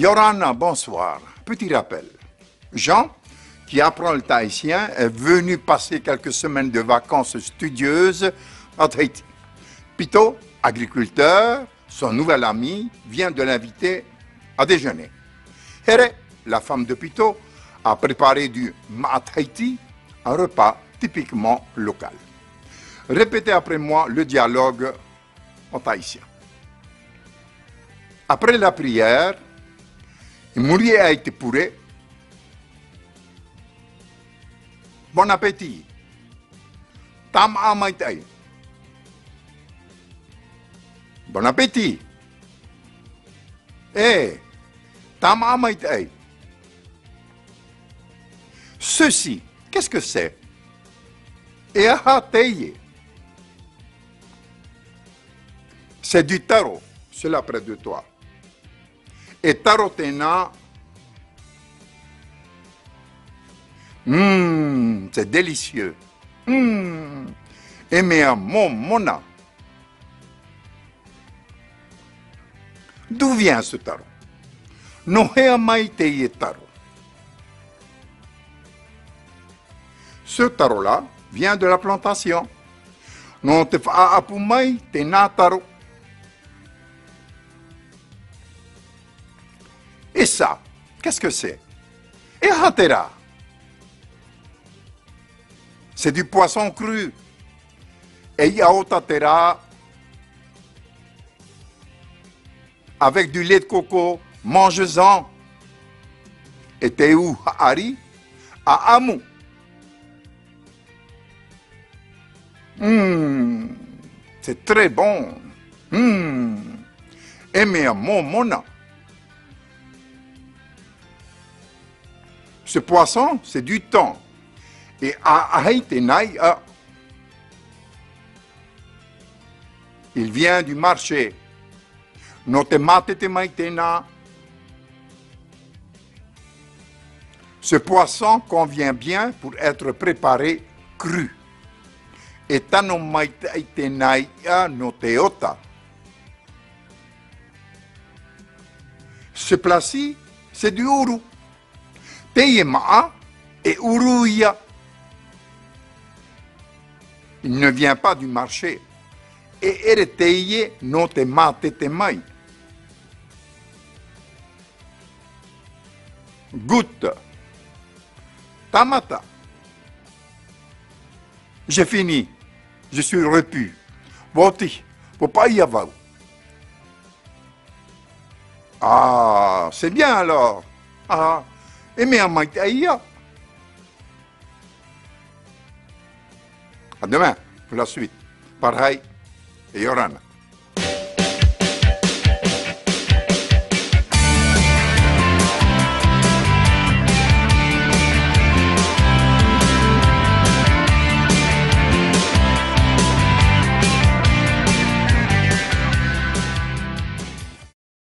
Yorana, bonsoir. Petit rappel. Jean, qui apprend le tahitien, est venu passer quelques semaines de vacances studieuses en Tahiti. Pito, agriculteur, son nouvel ami, vient de l'inviter à déjeuner. Here, la femme de Pito, a préparé du ma'at-Tahiti, un repas typiquement local. Répétez après moi le dialogue en tahitien. Après la prière, Mourier a été pourré. Bon appétit. Tam amaitai. Bon appétit. Eh, tam amaitai. Ceci, qu'est-ce que c'est? Et ahateye. C'est du taro, c'est là près de toi. Et tarotena, c'est délicieux. Et mea mona. D'où vient ce taro? Nohea maiteye taro. Ce taro-là vient de la plantation. Non te fa apumai te na taro. Et ça, qu'est-ce que c'est? Et hatera. C'est du poisson cru. Et yaotatera avec du lait de coco, mange-en. Et teu haari à amu. C'est très bon. Et mea mona. Ce poisson, c'est du thon. Et il vient du marché. Ce poisson convient bien pour être préparé cru. Et ce plat-ci, c'est du uru. Teyema'a et uruia. Il ne vient pas du marché. Et ereteye no te mate te mai. Goûte. Tamata. J'ai fini. Je suis repu. Voti. Faut pas y avoir. Ah, c'est bien alors. Ah, et mais à maïtaïa. À demain pour la suite. Parhai et Yorana.